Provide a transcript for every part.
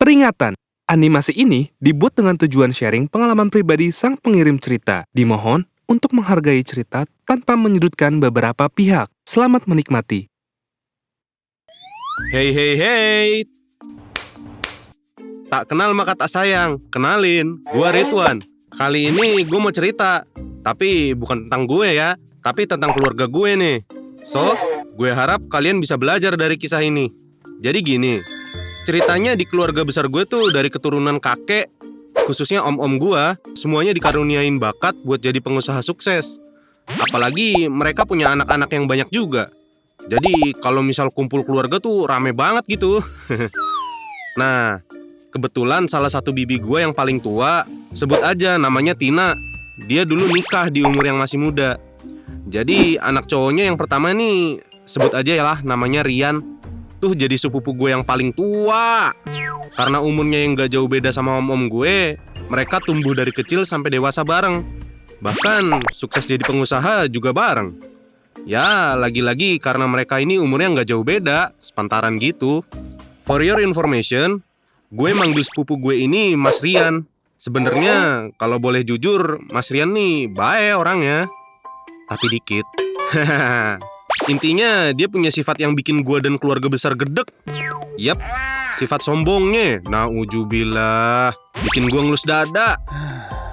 Peringatan, animasi ini dibuat dengan tujuan sharing pengalaman pribadi sang pengirim cerita. Dimohon untuk menghargai cerita tanpa menyudutkan beberapa pihak. Selamat menikmati. Hey hey hey. Tak kenal maka tak sayang. Kenalin, gua Ridwan. Kali ini gue mau cerita. Tapi bukan tentang gue ya, tapi tentang keluarga gue nih. So, gue harap kalian bisa belajar dari kisah ini. Jadi gini, ceritanya di keluarga besar gue tuh dari keturunan kakek, khususnya om-om gue, semuanya dikaruniain bakat buat jadi pengusaha sukses. Apalagi mereka punya anak-anak yang banyak juga. Jadi kalau misal kumpul keluarga tuh rame banget gitu. Nah, kebetulan salah satu bibi gue yang paling tua, sebut aja namanya Tina. Dia dulu nikah di umur yang masih muda. Jadi anak cowoknya yang pertama nih, sebut aja ya lah namanya Rian. Tuh jadi sepupu gue yang paling tua. Karena umurnya yang gak jauh beda sama om-om gue, mereka tumbuh dari kecil sampai dewasa bareng. Bahkan sukses jadi pengusaha juga bareng. Ya lagi-lagi karena mereka ini umurnya gak jauh beda, sepantaran gitu. For your information, gue manggil sepupu gue ini Mas Rian. Sebenarnya kalau boleh jujur, Mas Rian nih baik orangnya. Tapi dikit. Intinya dia punya sifat yang bikin gue dan keluarga besar gedek. Yap, sifat sombongnya. Nauzubillah, bikin gue ngelus dada.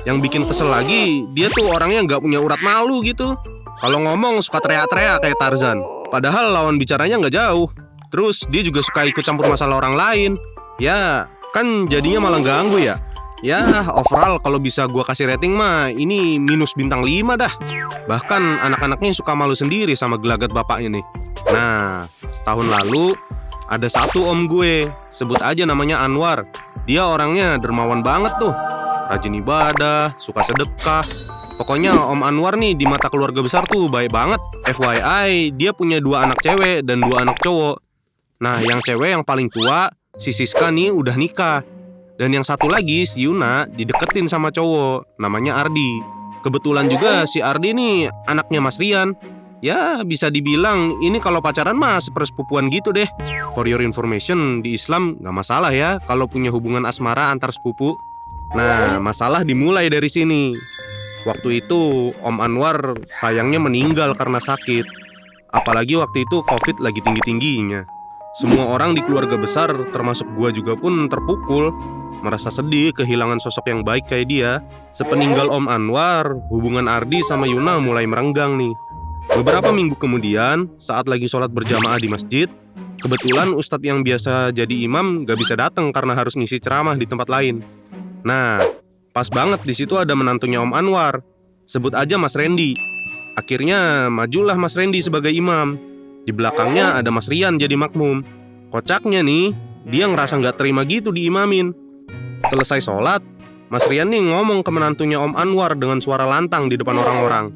Yang bikin kesel lagi, dia tuh orangnya gak punya urat malu gitu. Kalau ngomong suka teriak-teriak kayak Tarzan. Padahal lawan bicaranya gak jauh. Terus dia juga suka ikut campur masalah orang lain. Ya, kan jadinya malah ganggu ya. Ya, overall kalau bisa gua kasih rating mah ini minus bintang 5 dah. Bahkan anak-anaknya suka malu sendiri sama gelagat bapaknya nih. Nah, setahun lalu ada satu om gue, sebut aja namanya Anwar. Dia orangnya dermawan banget tuh. Rajin ibadah, suka sedekah. Pokoknya Om Anwar nih di mata keluarga besar tuh baik banget. FYI, dia punya 2 anak cewek dan 2 anak cowok. Nah, yang cewek yang paling tua, si Siska nih udah nikah. Dan yang satu lagi, si Yuna, dideketin sama cowok, namanya Ardi. Kebetulan juga si Ardi nih anaknya Mas Rian. Ya, bisa dibilang ini kalau pacaran mah sepersepupuan gitu deh. For your information, di Islam gak masalah ya kalau punya hubungan asmara antar sepupu. Nah, masalah dimulai dari sini. Waktu itu, Om Anwar sayangnya meninggal karena sakit. Apalagi waktu itu COVID lagi tinggi-tingginya. Semua orang di keluarga besar, termasuk gua juga pun terpukul. Merasa sedih kehilangan sosok yang baik kayak dia. Sepeninggal Om Anwar, hubungan Ardi sama Yuna mulai merenggang nih. Beberapa minggu kemudian, saat lagi sholat berjamaah di masjid, kebetulan ustadz yang biasa jadi imam gak bisa datang karena harus ngisi ceramah di tempat lain. Nah, pas banget di situ ada menantunya Om Anwar, sebut aja Mas Randy. Akhirnya majulah Mas Randy sebagai imam. Di belakangnya ada Mas Rian jadi makmum. Kocaknya nih, dia ngerasa gak terima gitu diimamin. Selesai sholat, Mas Rian nih ngomong ke menantunya Om Anwar dengan suara lantang di depan orang-orang.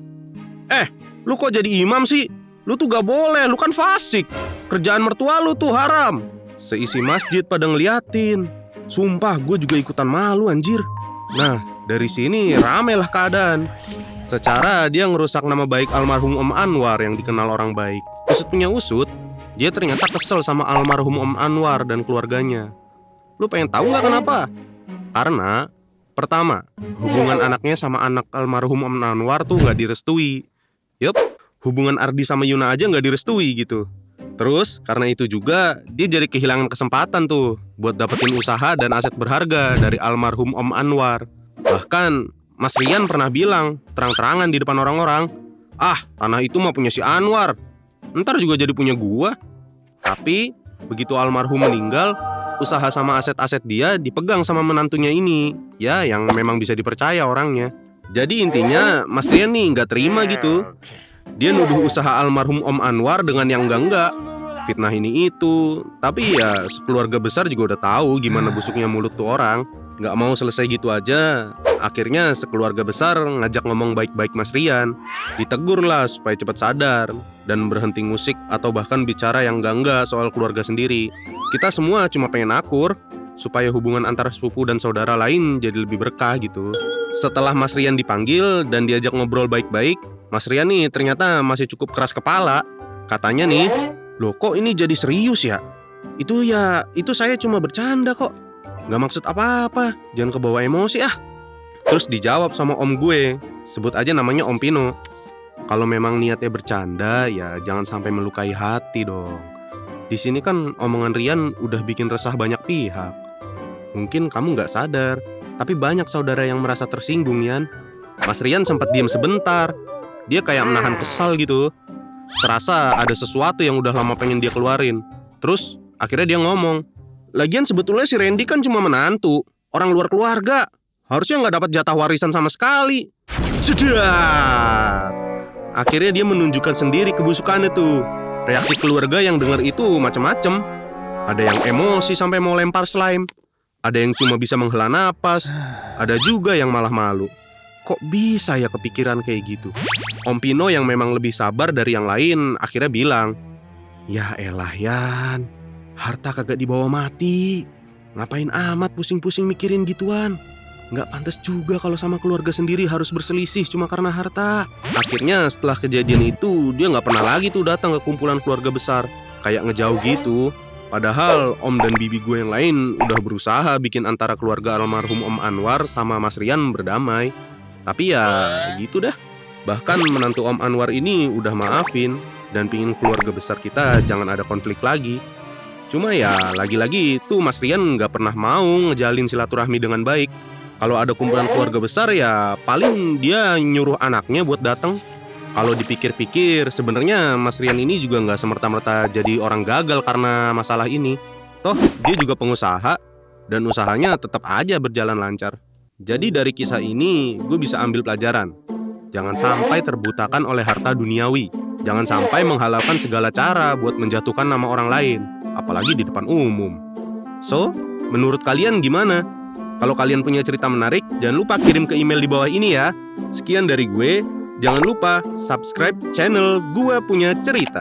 Lu kok jadi imam sih? Lu tuh gak boleh, lu kan fasik. Kerjaan mertua lu tuh haram. Seisi masjid pada ngeliatin. Sumpah gue juga ikutan malu anjir. Nah, dari sini ramelah keadaan. Secara dia ngerusak nama baik almarhum Om Anwar yang dikenal orang baik. Usut punya usut, dia ternyata kesel sama almarhum Om Anwar dan keluarganya. Lu pengen tahu gak kenapa? Karena pertama, hubungan anaknya sama anak almarhum Om Anwar tuh gak direstui. Yup, hubungan Ardi sama Yuna aja gak direstui gitu. Terus karena itu juga dia jadi kehilangan kesempatan tuh buat dapetin usaha dan aset berharga dari almarhum Om Anwar. Bahkan Mas Rian pernah bilang terang-terangan di depan orang-orang, tanah itu mah punya si Anwar, ntar juga jadi punya gua. Tapi begitu almarhum meninggal, usaha sama aset-aset dia dipegang sama menantunya ini. Ya, yang memang bisa dipercaya orangnya. Jadi intinya Mas Rian nih gak terima gitu. Dia nuduh usaha almarhum Om Anwar dengan yang enggak-enggak, fitnah ini itu. Tapi ya sekeluarga besar juga udah tahu gimana busuknya mulut tuh orang. Gak mau selesai gitu aja. Akhirnya sekeluarga besar ngajak ngomong baik-baik Mas Rian. Ditegur lah supaya cepat sadar dan berhenti musik atau bahkan bicara yang enggak-enggak soal keluarga sendiri. Kita semua cuma pengen akur supaya hubungan antara sepupu dan saudara lain jadi lebih berkah gitu. Setelah Mas Rian dipanggil dan diajak ngobrol baik-baik, Mas Rian nih ternyata masih cukup keras kepala. Katanya nih, loh kok ini jadi serius ya? Itu saya cuma bercanda kok. Gak maksud apa-apa, jangan kebawa emosi ah. Terus dijawab sama om gue, sebut aja namanya Om Pino. Kalau memang niatnya bercanda, ya jangan sampai melukai hati dong. Di sini kan omongan Rian udah bikin resah banyak pihak. Mungkin kamu gak sadar, tapi banyak saudara yang merasa tersinggung, Yan. Mas Rian sempat diam sebentar. Dia kayak menahan kesal gitu. Serasa ada sesuatu yang udah lama pengen dia keluarin. Terus akhirnya dia ngomong, lagian sebetulnya si Randy kan cuma menantu, orang luar keluarga. Harusnya gak dapat jatah warisan sama sekali. Sedap. Akhirnya dia menunjukkan sendiri kebusukannya tuh. Reaksi keluarga yang dengar itu macam-macam. Ada yang emosi sampai mau lempar slime. Ada yang cuma bisa menghela napas. Ada juga yang malah malu. Kok bisa ya kepikiran kayak gitu? Om Pino yang memang lebih sabar dari yang lain akhirnya bilang, ya elah Yan, harta kagak dibawa mati. Ngapain amat pusing-pusing mikirin gituan? Nggak pantas juga kalau sama keluarga sendiri harus berselisih cuma karena harta. Akhirnya setelah kejadian itu dia nggak pernah lagi tuh datang ke kumpulan keluarga besar. Kayak ngejauh gitu. Padahal om dan bibi gue yang lain udah berusaha bikin antara keluarga almarhum Om Anwar sama Mas Rian berdamai. Tapi ya gitu dah. Bahkan menantu Om Anwar ini udah maafin dan pingin keluarga besar kita jangan ada konflik lagi. Cuma ya lagi-lagi tuh Mas Rian nggak pernah mau ngejalin silaturahmi dengan baik. Kalau ada kumpulan keluarga besar ya paling dia nyuruh anaknya buat datang. Kalau dipikir-pikir sebenarnya Mas Rian ini juga nggak semerta-merta jadi orang gagal karena masalah ini. Toh dia juga pengusaha dan usahanya tetap aja berjalan lancar. Jadi dari kisah ini gue bisa ambil pelajaran. Jangan sampai terbutakan oleh harta duniawi. Jangan sampai menghalalkan segala cara buat menjatuhkan nama orang lain, apalagi di depan umum. So, menurut kalian gimana? Kalau kalian punya cerita menarik, jangan lupa kirim ke email di bawah ini ya. Sekian dari gue, jangan lupa subscribe channel Gua Punya Cerita.